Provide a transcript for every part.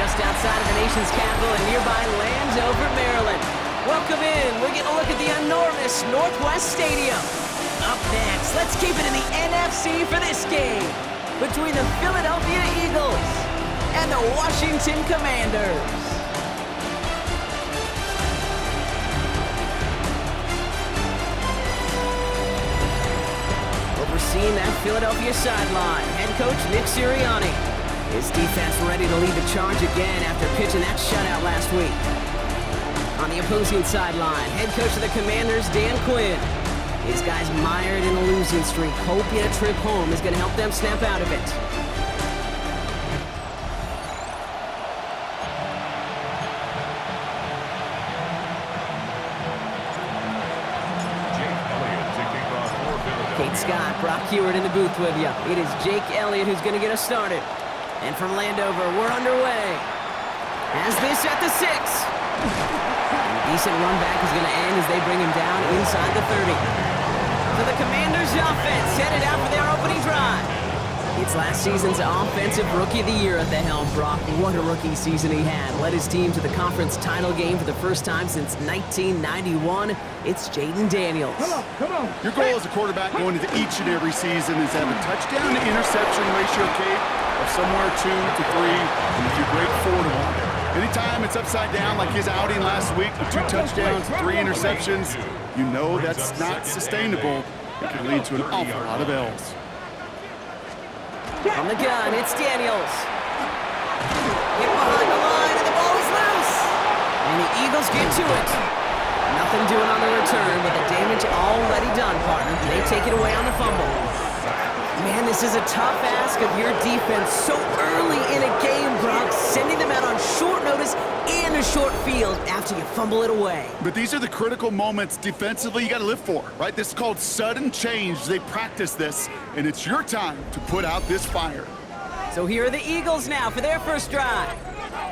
just outside of the nation's capital in nearby Landover, Maryland. Welcome in. We're getting a look at the enormous Northwest Stadium. Up next, let's keep it in the NFC for this game between the Philadelphia Eagles and the Washington Commanders. Overseeing that Philadelphia sideline, head coach Nick Sirianni. His defense ready to lead the charge again after pitching that shutout last week. On the opposing sideline, head coach of the Commanders, Dan Quinn. His guys mired in a losing streak, hoping a trip home is going to help them snap out of it. Kate Scott, Brock Heward in the booth with you. It is Jake Elliott who's going to get us started. And from Landover, we're underway. Has this at the 6. And a decent run back is going to end as they bring him down inside the 30. So the Commanders' offense headed out for their opening drive. It's last season's Offensive Rookie of the Year at the helm, Brock. What a rookie season he had. Led his team to the conference title game for the first time since 1991. It's Jayden Daniels. Come on. Your goal as a quarterback going into each and every season is to have a touchdown-to-interception ratio, Kate, of somewhere 2 to 3, and if you're great, 4 to 1. Anytime it's upside down like his outing last week with 2 touchdowns, 3 interceptions, you know that's not sustainable. It can lead to an awful lot of L's. On the gun, it's Daniels. Hit behind the line, and the ball is loose. And the Eagles get to it. Nothing doing on the return, but the damage already done, partner. They take it away on the fumble. Man, this is a tough ask of your defense so early in a game, Brock, sending them out on short notice and a short field after you fumble it away. But these are the critical moments defensively you got to live for, right? This is called sudden change. They practice this, and it's your time to put out this fire. So here are the Eagles now for their first drive.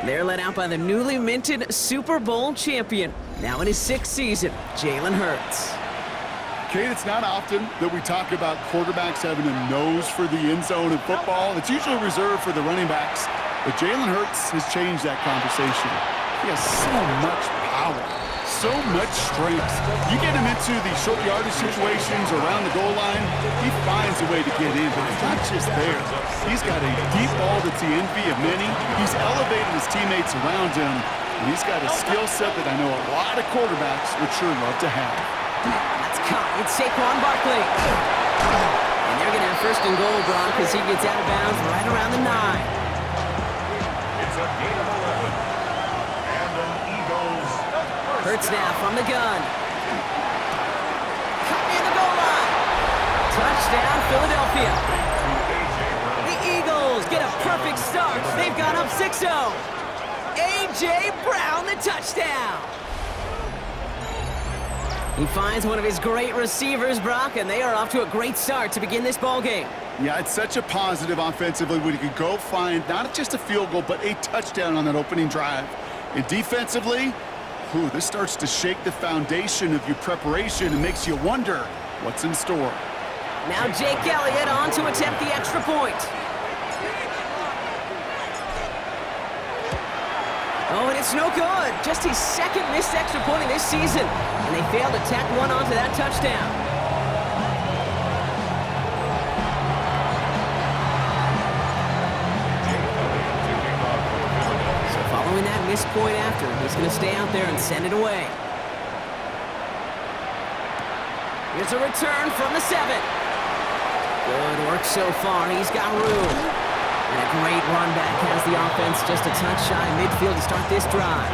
They're led out by the newly minted Super Bowl champion, now in his 6th season, Jalen Hurts. Kate, it's not often that we talk about quarterbacks having a nose for the end zone in football. It's usually reserved for the running backs. But Jalen Hurts has changed that conversation. He has so much power, so much strength. You get him into these short yardage situations around the goal line, he finds a way to get in. But it's not just there. He's got a deep ball that's the envy of many. He's elevated his teammates around him. And he's got a skill set that I know a lot of quarterbacks would sure love to have. That's caught. It's Saquon Barkley. And they're going to have first and goal, Brock, because he gets out of bounds right around the 9. It's a gain of 11. And the Eagles. Hurts now from the gun. Cut near the goal line. Touchdown, Philadelphia. The Eagles get a perfect start. They've gone up 6-0. A.J. Brown, the touchdown. He finds one of his great receivers, Brock, and they are off to a great start to begin this ball game. Yeah, it's such a positive offensively when you can go find not just a field goal, but a touchdown on that opening drive. And defensively, this starts to shake the foundation of your preparation and makes you wonder what's in store. Now Jake Elliott on to attempt the extra point. Oh, and it's no good. Just his 2nd missed extra point of this season. And they failed to tack one onto that touchdown. So following that missed point after, he's going to stay out there and send it away. Here's a return from the 7. Good work so far. He's got room. And a great run back has the offense just a touch shy of midfield to start this drive.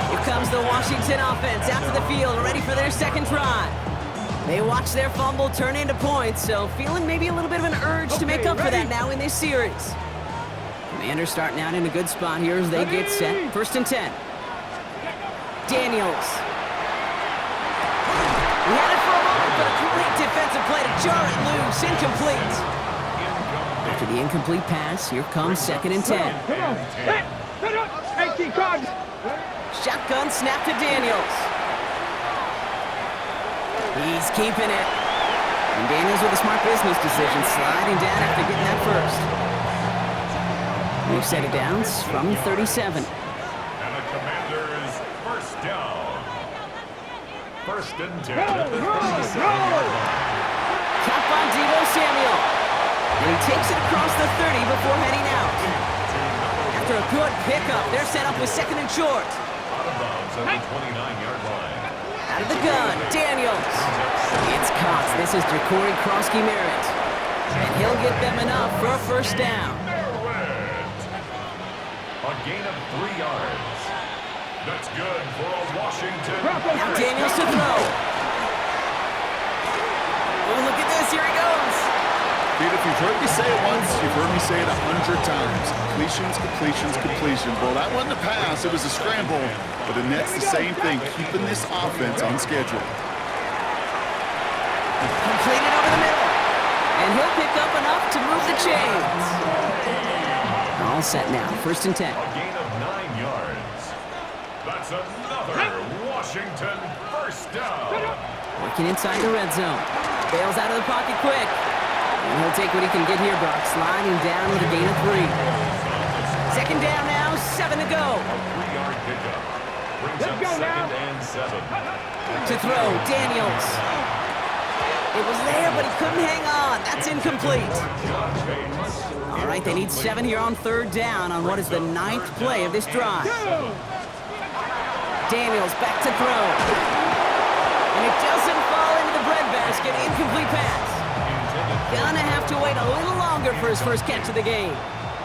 Here comes the Washington offense out to the field, ready for their 2nd drive. They watch their fumble turn into points, so feeling maybe a little bit of an urge to make up for that now in this series. Commanders starting out in a good spot here as they get set. 1st and 10. Daniels. He had it for a moment, but a great defensive play to jar it loose. Incomplete. After the incomplete pass, here comes 2nd and 10. Come on. Hey, cards. Shotgun snap to Daniels. He's keeping it. And Daniels with a smart business decision, sliding down after getting that first. New set of downs from 37. And the Commanders first down. First and 10 at the 37-yard line. Caught by Deebo Samuel. And he takes it across the 30 before heading out. After a good pickup, they're set up with second and short. Out of bounds at the 29-yard line. Out of the gun, Daniels. It's caught. This is Jacory Krosky-Merritt. And he'll get them enough for a first down. A gain of 3 yards. That's good for a Washington. Now Daniels to throw. Oh, look at this. Here he goes. Dude, if you've heard me say it once, you've heard me say it 100 times. Completions, completions, completions. Well, that wasn't a pass. It was a scramble. But the net's the same thing, keeping this offense on schedule. Completed over the middle. And he'll pick up enough to move the chains. All set now. First and 10. A gain of 9 yards. That's another Washington first down. Working inside the red zone. Bails out of the pocket quick. And he'll take what he can get here, Brock. Sliding down with a gain of 3. Second down now, 7 to go. A 3-yard pickup. Brings up second and 7. To throw, Daniels. It was there, but he couldn't hang on. That's incomplete. All right, they need 7 here on third down on what is the 9th play of this drive. Daniels back to throw. And it doesn't fall into the breadbasket. Incomplete pass. Gonna have to wait a little longer for his first catch of the game.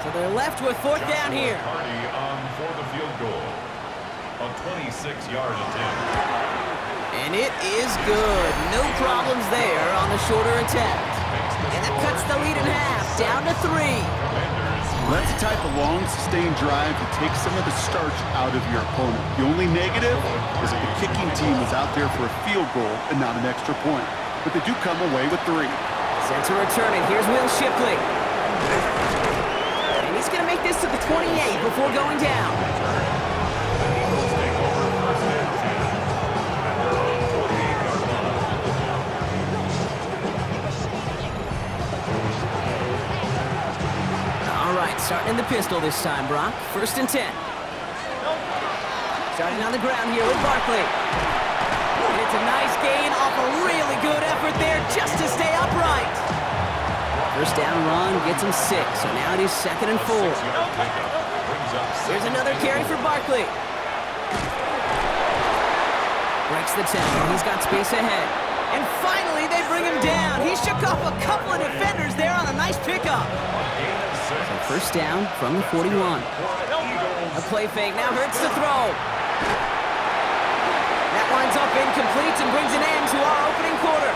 So they're left with fourth down here. Party on for the field goal. A 26-yard attempt. And it is good. No problems there on the shorter attempt. And that cuts the lead in half, down to 3. That's the type of long, sustained drive that takes some of the starch out of your opponent. The only negative is that the kicking team was out there for a field goal and not an extra point. But they do come away with 3. Set to return it. Here's Will Shipley. And he's going to make this to the 28 before going down. All right, starting in the pistol this time, Brock. First and 10. Starting on the ground here with Barkley. And it's a nice gain off a really good effort there just to stay upright. First down run gets him 6, so now it is second and 4. Here's another carry for Barkley. Breaks the tackle. He's got space ahead. And finally, they bring him down. He shook off a couple of defenders there on a nice pickup. So first down from the 41. A play fake. Now Hurts to throw. That winds up incomplete and brings an end to our opening quarter.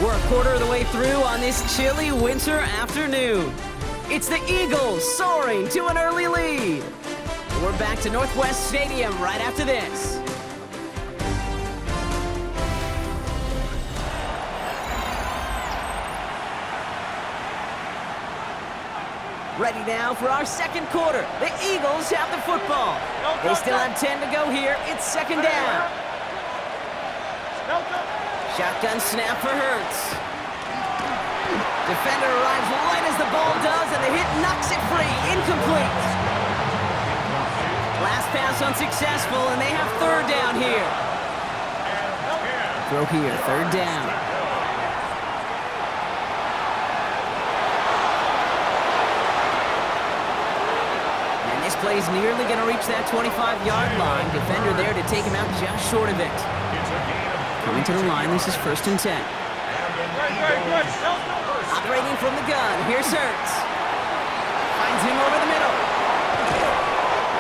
We're a quarter of the way through on this chilly winter afternoon. It's the Eagles soaring to an early lead. We're back to Northwest Stadium right after this. Ready now for our second quarter. The Eagles have the football. They still have 10 to go here. It's second down. Shotgun snap for Hurts. Defender arrives right as the ball does, and the hit knocks it free. Incomplete. Last pass unsuccessful, and they have third down here. Throw here, third down. Play's nearly going to reach that 25-yard line. Defender there to take him out just short of it. Coming to the line, this is first and 10. Operating from the gun, here's Hurts. Finds him over the middle.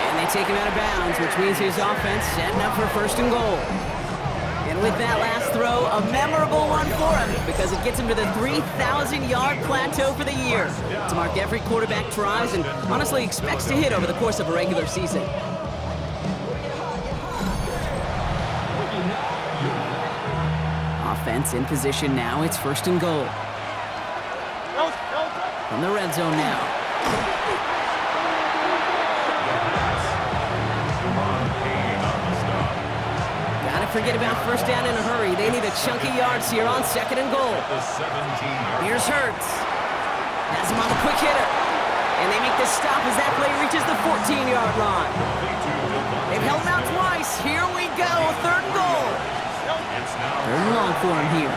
And they take him out of bounds, which means his offense setting up for first and goal. And with that last throw, a memorable one for him because it gets him to the 3,000-yard plateau for the year. To mark every quarterback tries and honestly expects to hit over the course of a regular season. Offense in position now. It's first and goal. From the red zone now. Forget about first down in a hurry. They need a chunky yards here on second and goal. Here's Hurts. Has him on the quick hitter. And they make the stop as that play reaches the 14-yard line. They've held him out twice. Here we go, 3rd and goal. Third and long for him here.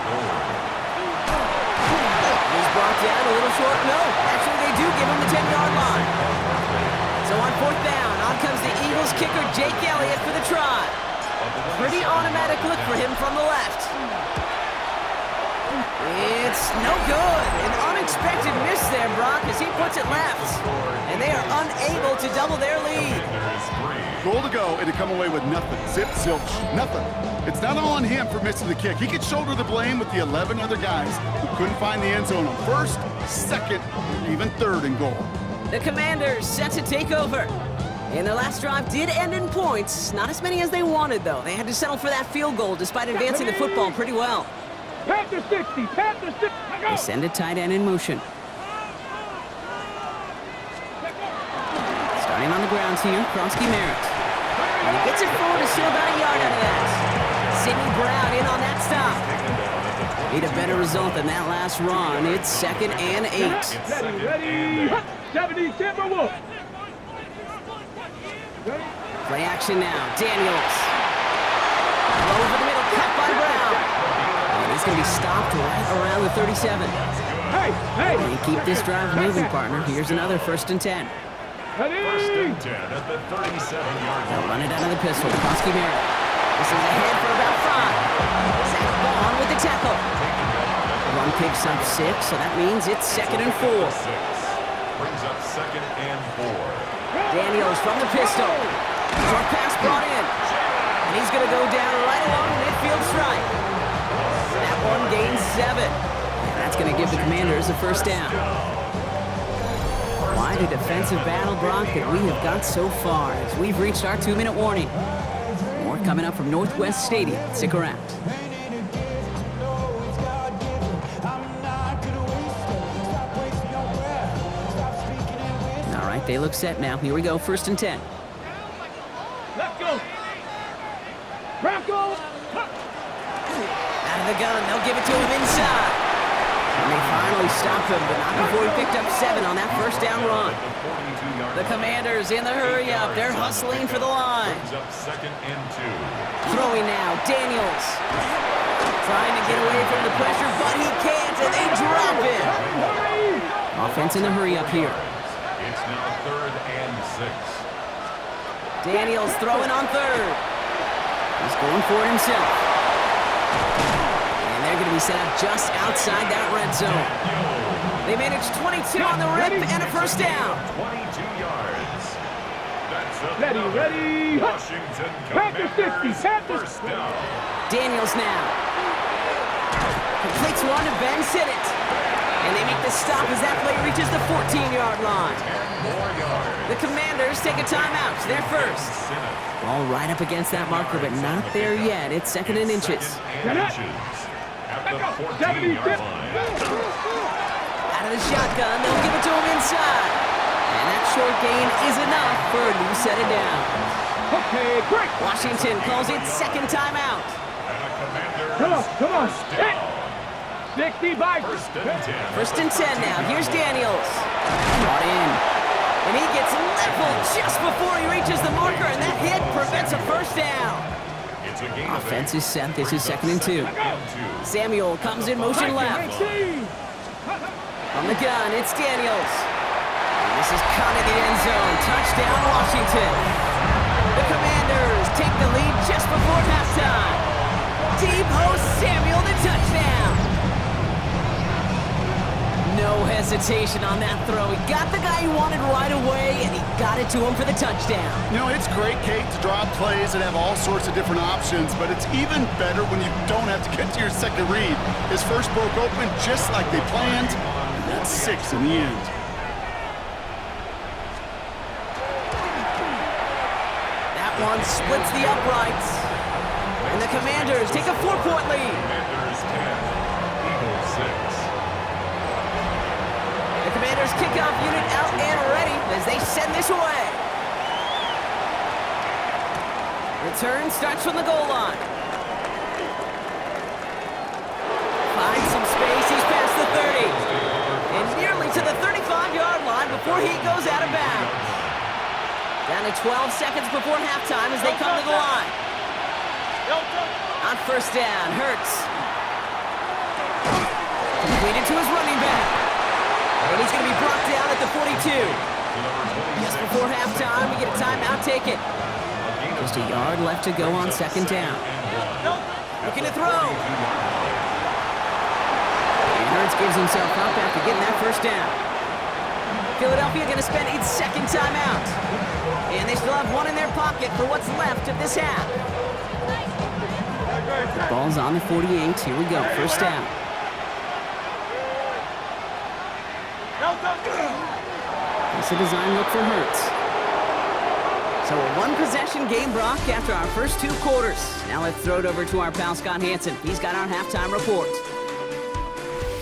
He's brought down a little short. No, actually they do give him the 10-yard line. So on 4th down, on comes the Eagles kicker, Jake Elliott, for the try. Pretty automatic look for him from the left. It's no good. An unexpected miss there, Brock, as he puts it left. And they are unable to double their lead. Goal to go, and to come away with nothing. Zip, zilch, nothing. It's not all on him for missing the kick. He could shoulder the blame with the 11 other guys who couldn't find the end zone on 1st, 2nd, or even 3rd and goal. The Commanders set to take over. And their last drive did end in points. Not as many as they wanted, though. They had to settle for that field goal despite advancing the football pretty well. Panther 60, Panther 60. They send a tight end in motion. Starting on the grounds here, Kronsky Merritt. And he gets it forward to still about a yard out of that. Sidney Brown in on that stop. Need a better result than that last run. It's 2nd and 8. Ready. 70 Timberwolves. Play action now. Daniels. Throw over the middle, cut by Brown. And he's going to be stopped right around the 37. Hey. And you keep this drive moving, partner. Here's another 1st and 10. Ready. 1st and 10 at the 37-yard They'll line. run it out of the pistol. Kronsky Merritt. This is ahead for about 5. Zach Bond with the tackle. Run picks up 6, so that means it's 2nd and 4. 6 brings up 2nd and 4. Daniels from the pistol. Short pass brought in. And he's going to go down right along the midfield stripe. That one gains 7. And that's going to give the Commanders a 1st down. Quite a defensive battle, Brock, that we have got so far as we've reached our 2-minute warning. More coming up from Northwest Stadium. Stick around. All right, they look set now. Here we go, 1st and 10. Let's go. Bronco. Out of the gun, they'll give it to him inside. And they finally stopped him, but not before he picked up 7 on that 1st down run. The Commanders in the hurry-up. They're hustling for the line. Brings up 2nd and 2. Throwing now, Daniels. Trying to get away from the pressure, but he can't, and they drop him. Offense in the hurry-up here. It's now 3rd and 6. Daniels throwing on 3rd. He's going for it himself. And they're going to be set up just outside that red zone. They managed 22 on the rip and a 1st down. 22 yards. That's Ready. Washington Panther 60, Commanders Panther. 1st down. Daniels now. Completes one to Ben Sinnott. And they make the stop as that play reaches the 14-yard line. 10 more yards. The Commanders take a timeout. They're first. Ball right up against that marker, but not there yet. It's 2nd and inches. 2nd and inches. At the 14-yard line. Out of the shotgun, they'll give it to him inside. And that short gain is enough for a new set of downs. Okay, quick. Washington calls it 2nd timeout. And the Commanders Come on. first Hit. down. 60 by 1st and 10. 1st and 10 now. Here's Daniels. Brought in. And he gets leveled just before he reaches the marker, and that hit prevents a 1st down. It's a gain of Offense 8. is set. This is 2nd and 2. Samuel comes in motion left. From the gun, it's Daniels. And this is caught in the end zone. Touchdown, Washington. The Commanders take the lead just before halftime. Deebo Samuel, the touchdown. No hesitation on that throw. He got the guy he wanted right away, and he got it to him for the touchdown. You know, it's great, Kate, to draw up plays and have all sorts of different options, but it's even better when you don't have to get to your second read. His first broke open just like they planned, and that's 6 in the end. That one splits the uprights. And the Commanders take a 4-point lead. Commanders 10, Eagles 6. The Commanders kickoff unit out and ready as they send this away. Return starts from the goal line. Finds some space, he's past the 30. And nearly to the 35-yard line before he goes out of bounds. Down to 12 seconds before halftime as they come to the line. On first down, Hurts. Completed to his running back. And he's going to be brought down at the 42. Just before halftime, we get a timeout, take it. Just a yard left to go on second down. Looking to throw. And Hurts gives himself up after getting that first down. Philadelphia going to spend its second timeout. And they still have one in their pocket for what's left of this half. Ball's on the 48. Here we go. First down. It's a design look for Hurts. So a one-possession game, Brock, after our first two quarters. Now let's throw it over to our pal Scott Hansen. He's got our halftime report.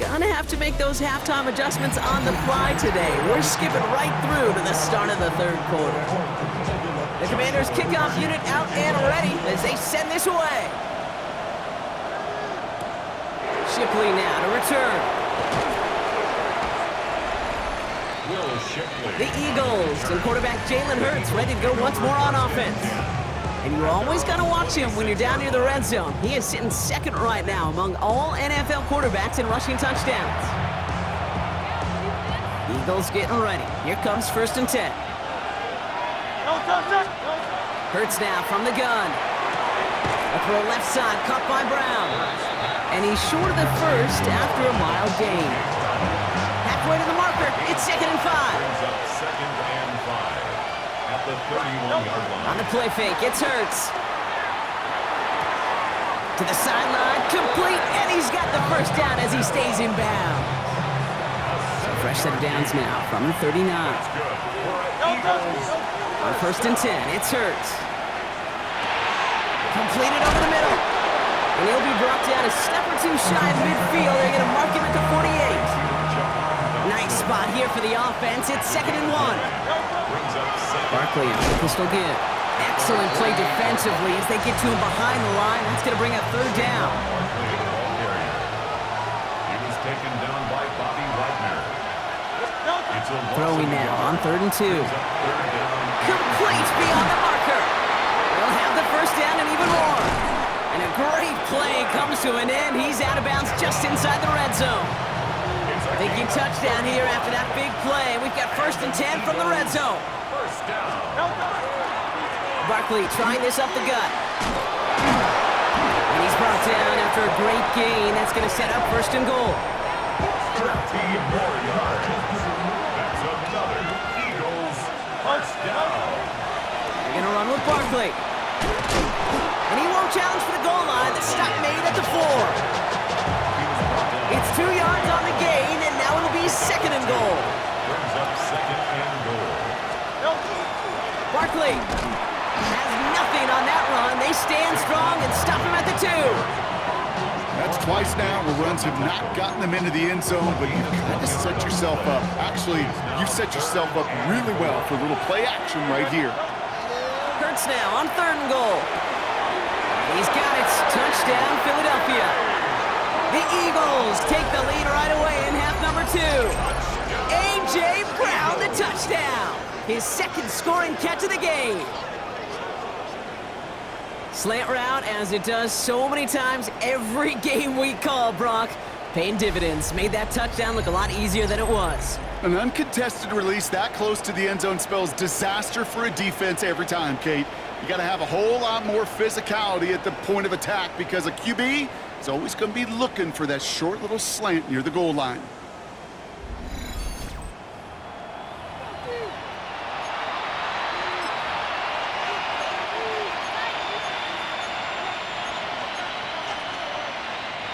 Gonna have to make those halftime adjustments on the fly today. We're skipping right through to the start of the third quarter. The Commanders' kickoff unit out and ready as they send this away. Shipley now to return. The Eagles and quarterback Jalen Hurts ready to go once more on offense. And you always got to watch him when you're down near the red zone. He is sitting second right now among all NFL quarterbacks in rushing touchdowns. Eagles getting ready. Here comes first and 10. Hurts now from the gun. A throw left side, caught by Brown. And he's short of the first after a mild gain. Halfway to the marker, it's 2nd and 5. Second and 5 at the 31-yard line. On the play fake, it's Hurts. To the sideline, complete, and he's got the first down as he stays in bounds. So fresh set of downs now from the 39. On first and 10, it's Hurts. Completed over the middle. And he'll be brought down a step or two shy of midfield. They're going to mark him at the 48. Nice spot here for the offense. It's 2nd and 1. Barkley on the pistol give. Excellent play defensively as they get to him behind the line. That's going to bring up third down. He was taken down by Bobby Wagner. Throwing now on 3rd and 2. Complete beyond the marker. They'll have the first down and even more. And a great play comes to an end. He's out of bounds just inside the red zone. Thinking touchdown here after that big play. We've got first and 10 from the red zone. First down. Barkley trying this up the gut. And he's brought down after a great gain. That's going to set up first and goal. 13 more yards. That's another Eagles first down. They're going to run with Barkley. And he won't challenge for the goal line. The stop made at the 4. It's 2 yards on the gain, and now it'll be 2nd and goal. Brings up 2nd and goal. Barkley has nothing on that run. They stand strong and stop him at the 2. That's twice now where runs have not gotten them into the end zone, but you've kind of set yourself up. Actually, you've set yourself up really well for a little play action right here. Hurts now on 3rd and goal. He's got it. Touchdown, Philadelphia. The Eagles take the lead right away in half number 2. A.J. Brown, the touchdown. His second scoring catch of the game. Slant route, as it does so many times every game we call, Brock. Paying dividends. Made that touchdown look a lot easier than it was. An uncontested release that close to the end zone spells disaster for a defense every time, Kate. You got to have a whole lot more physicality at the point of attack because a QB is always going to be looking for that short little slant near the goal line.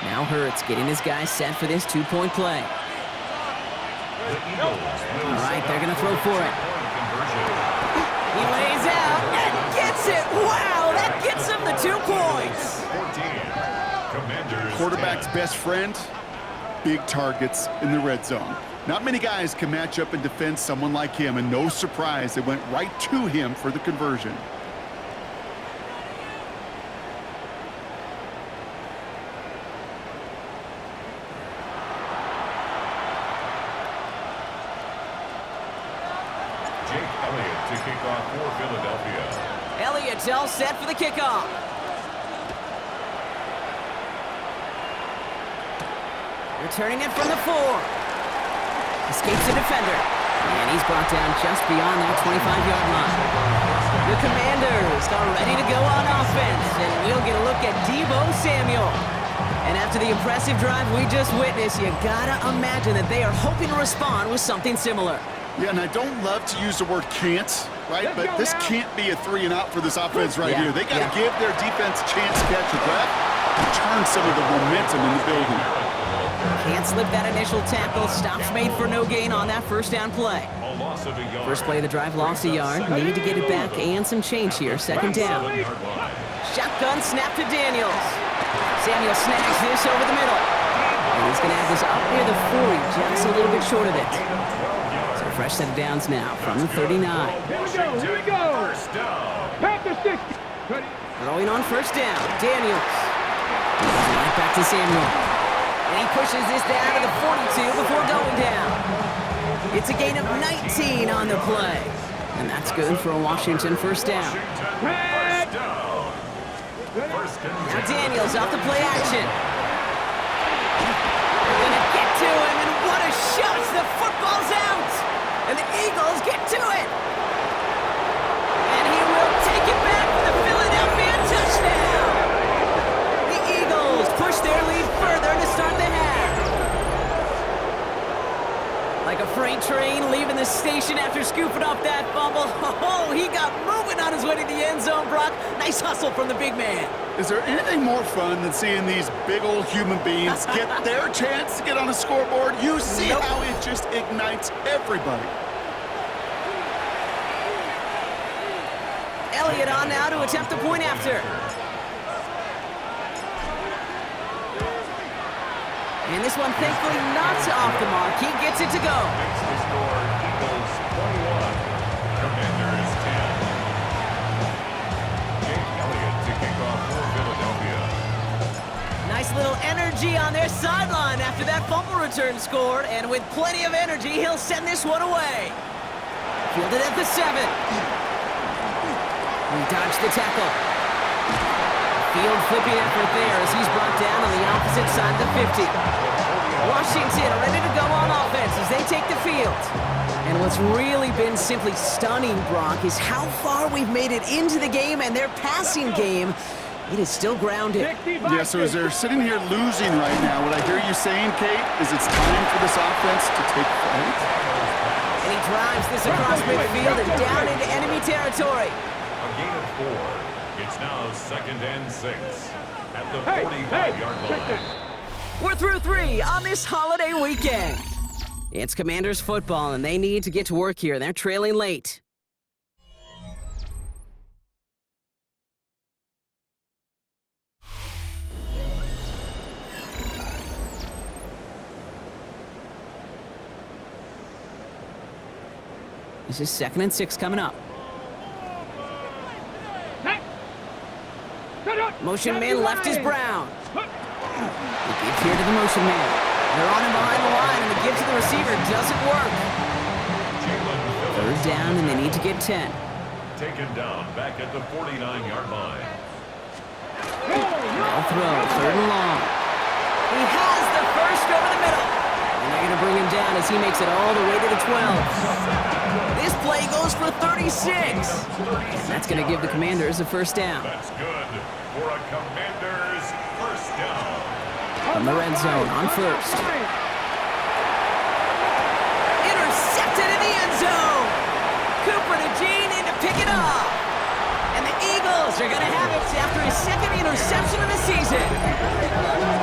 Now Hurts getting his guys set for this two-point play. All right, they're going to throw for it. He lays out and gets it. Wow, that gets him the 2 points. Quarterback's best friend, big targets in the red zone. Not many guys can match up and defend someone like him, and no surprise, they went right to him for the conversion. kick off for Philadelphia. Elliott's all set for the kickoff. Returning it from the 4. Escapes the defender. And he's brought down just beyond that 25-yard line. The Commanders are ready to go on offense. And we'll get a look at Deebo Samuel. And after the impressive drive we just witnessed, you gotta imagine that they are hoping to respond with something similar. Yeah, and I don't love to use the word can't, right? But this can't be a 3-and-out for this offense right here. They got to give their defense a chance to catch a breath and turn some of the momentum in the building. Can't slip that initial tackle. Stops made for no gain on that first down play. First play of the drive, lost a yard. Need to get it back and some change here. Second down. Shotgun snap to Daniels. Samuel snags this over the middle. And he's going to have this up near the 40, just a little bit short of it. So fresh set of downs now from the 39. Here we go. Panther 60. Throwing on first down, Daniels. Right back to Samuel. And he pushes this down to the 42 before going down. It's a gain of 19 on the play. And that's good for a Washington first down. Now Daniels off the play action. They're going to get to him, and what a shot! The football's out! And the Eagles get to it! And he will take it back for the Philadelphia touchdown! The Eagles push their lead further to start the half. Like a freight train leaving the station after scooping up that fumble. Oh, he got moving on his way to the end zone, Brock. Nice hustle from the big man. Is there anything more fun than seeing these big old human beings get their chance to get on a scoreboard? You see how it just ignites everybody. Elliott on now to attempt the point after. And this one thankfully not off the mark. He gets it to go. Makes the score Eagles 21. Commanders 10. Jake Elliott to kick off for Philadelphia. Nice little energy on their sideline after that fumble return scored. And with plenty of energy, he'll send this one away. Fielded at the 7. He dodged the tackle. Field flipping effort there as he's brought down on the opposite side of the 50. Washington are ready to go on offense as they take the field. And what's really been simply stunning, Brock, is how far we've made it into the game, and their passing game, it is still grounded. Yeah, so as they're sitting here losing right now, what I hear you saying, Kate, is it's time for this offense to take flight. And he drives this across midfield and down into enemy territory. A gain of 4. It's now 2nd and 6 at the 45-yard line. We're through 3 on this holiday weekend. It's Commanders football, and they need to get to work here. They're trailing late. This is 2nd and 6 coming up. Motion man left is Brown. The give here to the motion man. They're on him behind the line, and the give to the receiver doesn't work. Third down, and they need to get 10. Taken down back at the 49-yard line. They'll throw, 3rd and long. He has the first over the middle. And they're going to bring him down as he makes it all the way to the 12. This play goes for 36. And that's going to give the Commanders a first down. That's good for a Commanders first down. From the red zone on first. Intercepted in the end zone. Cooper to Jayden in to pick it up. And the Eagles are going to have it after his 2nd interception of the season.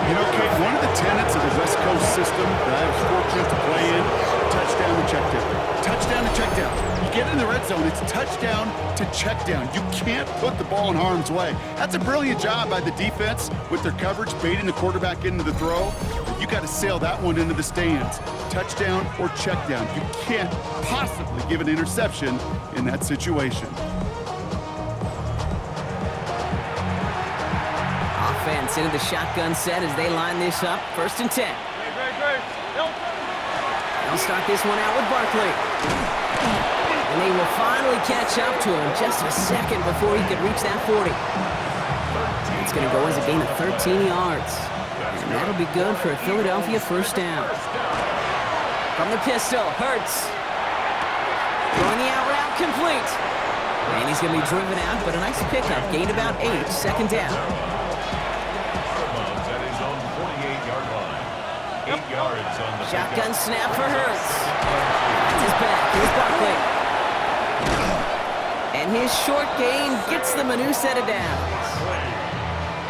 You know, Kate, one of the tenets of the West Coast system that I was fortunate to play in, touchdown to check down. Touchdown to check down. You get in the red zone, it's touchdown to check down. You can't put the ball in harm's way. That's a brilliant job by the defense with their coverage, baiting the quarterback into the throw. But you got to sail that one into the stands. Touchdown or check down. You can't possibly give an interception in that situation. Offense into the shotgun set as they line this up. 1st and 10. They'll start this one out with Barkley. And they will finally catch up to him just a second before he could reach that 40. It's going to go as a gain of 13 yards. And that'll be good for a Philadelphia first down. From the pistol, Hurts. Throwing the out route complete. And he's going to be driven out, but a nice pickup. Gained about 8, second down. At his own 48-yard line. 8 yards on the Shotgun snap for Hurts. That's his back. Here's Barkley. And his short gain gets them a new set of downs.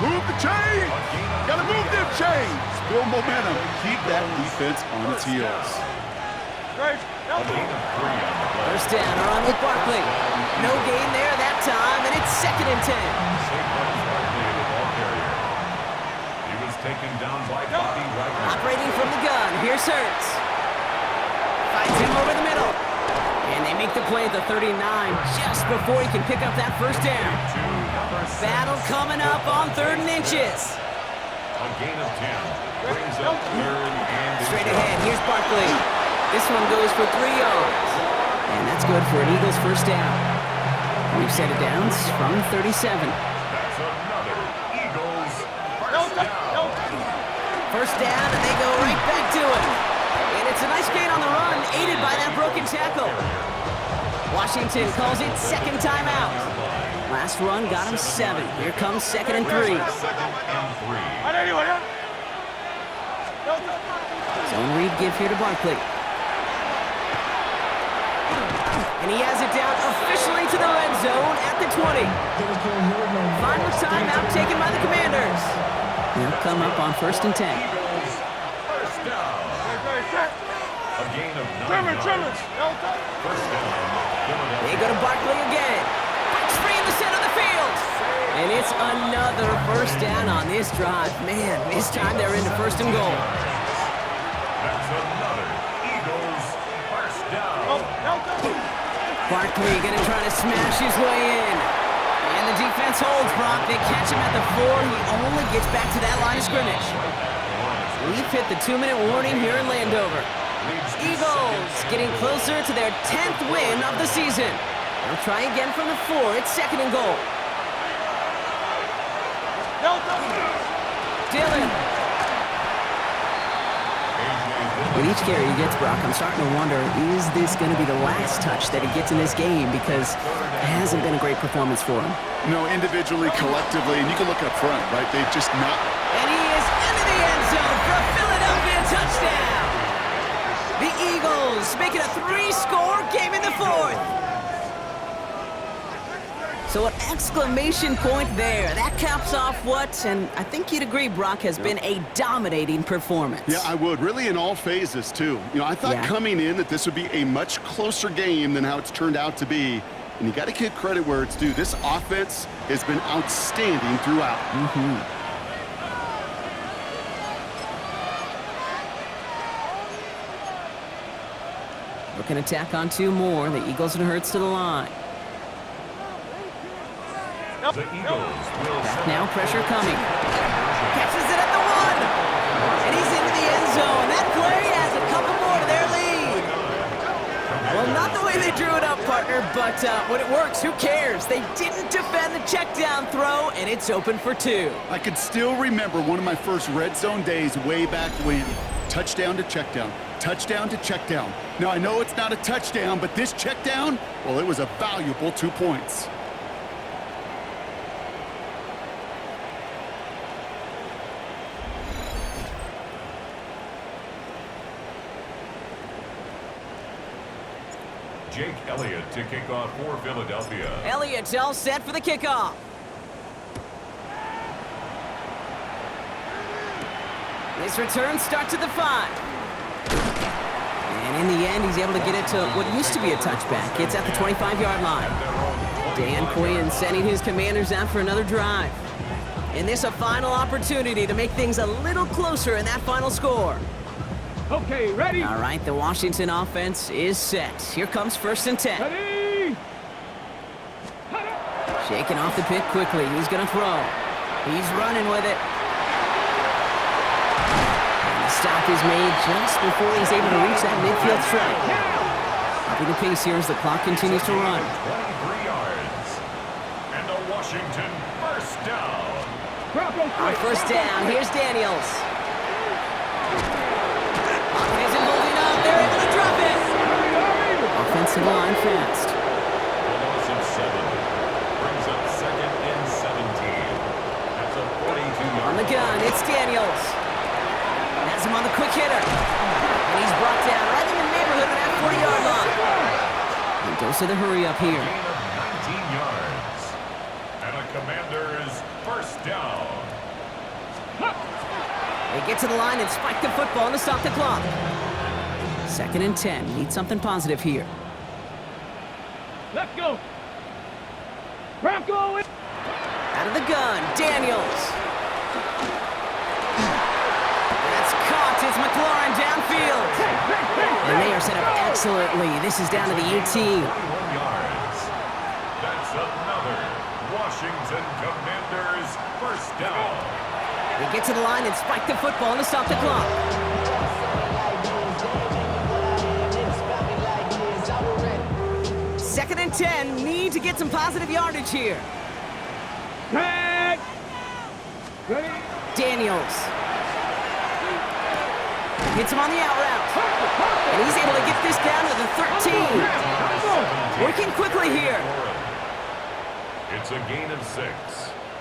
Move the chains. Got to move them chains. Build momentum. Keep that defense on its heels. First down, around with Barkley. No gain there that time, and it's 2nd and 10. He was taken down by Bobby Wagner. Operating from the gun, here's Hurts. Finds him over the middle. And they make the play at the 39 just before he can pick up that first down. Battle coming up on 3rd and inches. A gain of 10. Brings up 3rd and Straight ahead, here's Barkley. This one goes for 3 yards. And that's good for an Eagles first down. We've set it downs from 37. That's another Eagles first down. First down, and they go right back to it. And it's a nice gain on the run, aided by that broken tackle. Washington calls it 2nd timeout. Last run got him 7. Here comes 2nd and 3. Zone read give here to Barkley. And he has it down officially to the red zone at the 20. Final timeout taken by the Commanders. They'll come up on 1st and 10. First down. A gain of 9 yards. First down. They go to Barkley again. Breaks free in the center of the field. And it's another first down on this drive. Man, this time they're into 1st and goal. That's another Eagles first down. Barkley gonna try to smash his way in. And the defense holds Brock. They catch him at the 4. He only gets back to that line of scrimmage. We've hit the 2-minute warning here in Landover. Eagles getting closer to their 10th win of the season. They'll try again from the 4. It's 2nd and goal. Dylan. With each carry he gets, Brock, I'm starting to wonder, is this going to be the last touch that he gets in this game? Because it hasn't been a great performance for him. No, individually, collectively, and you can look up front, right? They've just not... And he is into the end zone for a Philadelphia touchdown. The Eagles make it a 3-score game in the 4th. So an exclamation point there. That caps off what, and I think you'd agree, Brock, has been a dominating performance. Yeah, I would. Really in all phases, too. You know, I thought coming in that this would be a much closer game than how it's turned out to be. And you got to give credit where it's due. This offense has been outstanding throughout. Looking to tack on 2 more. The Eagles and Hurts to the line. The Eagles will Back now, pressure coming. Catches it at the 1. And he's into the end zone. That play has a couple more to their lead. Well, not the way they drew it up, partner, but when it works, who cares? They didn't defend the check down throw, and it's open for 2. I can still remember one of my first red zone days way back when. Touchdown to check down. Touchdown to check down. Now, I know it's not a touchdown, but this check down, well, it was a valuable 2 points. Jake Elliott to kick off for Philadelphia. Elliott's all set for the kickoff. This return starts at the 5. And in the end, he's able to get it to what used to be a touchback. It's at the 25-yard line. Dan Quinn sending his Commanders out for another drive. And this a final opportunity to make things a little closer in that final score. Okay, ready? All right, the Washington offense is set. Here comes 1st and 10. Ready? Shaking off the pick quickly. He's going to throw. He's running with it. And the stop is made just before he's able to reach that midfield strike. A Copy the pace here as the clock continues to run. 23 yards. And a Washington first down. On first down, here's Daniels. Offense holding up. They're able to drop it. Offensive line fast. A loss of 7. Brings up 2nd and 17. That's a 42-yard. On the gun, it's Daniels. Has him on the quick hitter. And he's brought down right in the neighborhood of that 40-yard line. He goes to the hurry up here. Gain of 19 yards. And a Commanders first down. They get to the line and spike the football to stop the clock. 2nd and 10. Need something positive here. Let's go. Bronco. Out of the gun, Daniels. That's caught. It's McLaurin downfield. And they are set up excellently. This is down to the 18. 21 yards. That's another Washington Commanders first down. They get to the line and spike the football to stop the clock. 2nd and 10. Need to get some positive yardage here. Tag. Ready. Daniels. Hits him on the out route. And he's able to get this down to the 13. Working quickly here. It's a gain of 6.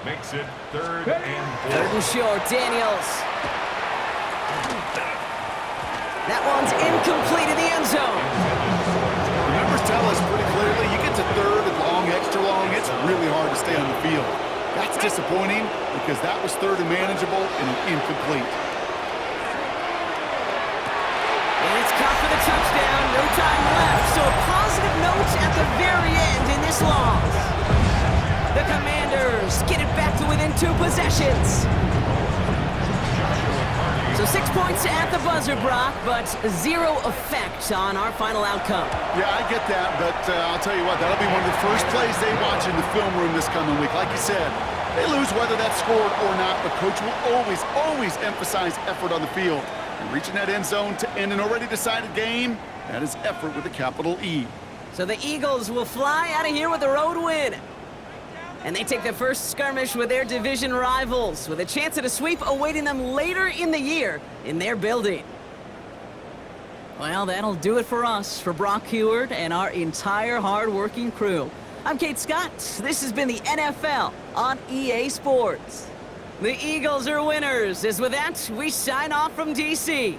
Makes it 3rd and 4. 3rd and short, Daniels. That one's incomplete in the end zone. The numbers tell us pretty clearly, you get to 3rd and long, extra long, it's really hard to stay on the field. That's disappointing because that was 3rd and manageable and an incomplete. And it's caught for the touchdown. No time left. So a positive note at the very end in this loss. The Commanders get it back to within 2 possessions. So 6 points at the buzzer, Brock, but 0 effect on our final outcome. Yeah, I get that, but I'll tell you what, that'll be one of the first plays they watch in the film room this coming week. Like you said, they lose whether that's scored or not, but Coach will always emphasize effort on the field. And reaching that end zone to end an already decided game, that is effort with a capital E. So the Eagles will fly out of here with a road win. And they take the first skirmish with their division rivals, with a chance at a sweep awaiting them later in the year in their building. Well, that'll do it for us, for Brock Heward and our entire hard-working crew. I'm Kate Scott. This has been the NFL on EA Sports. The Eagles are winners. As with that, we sign off from D.C.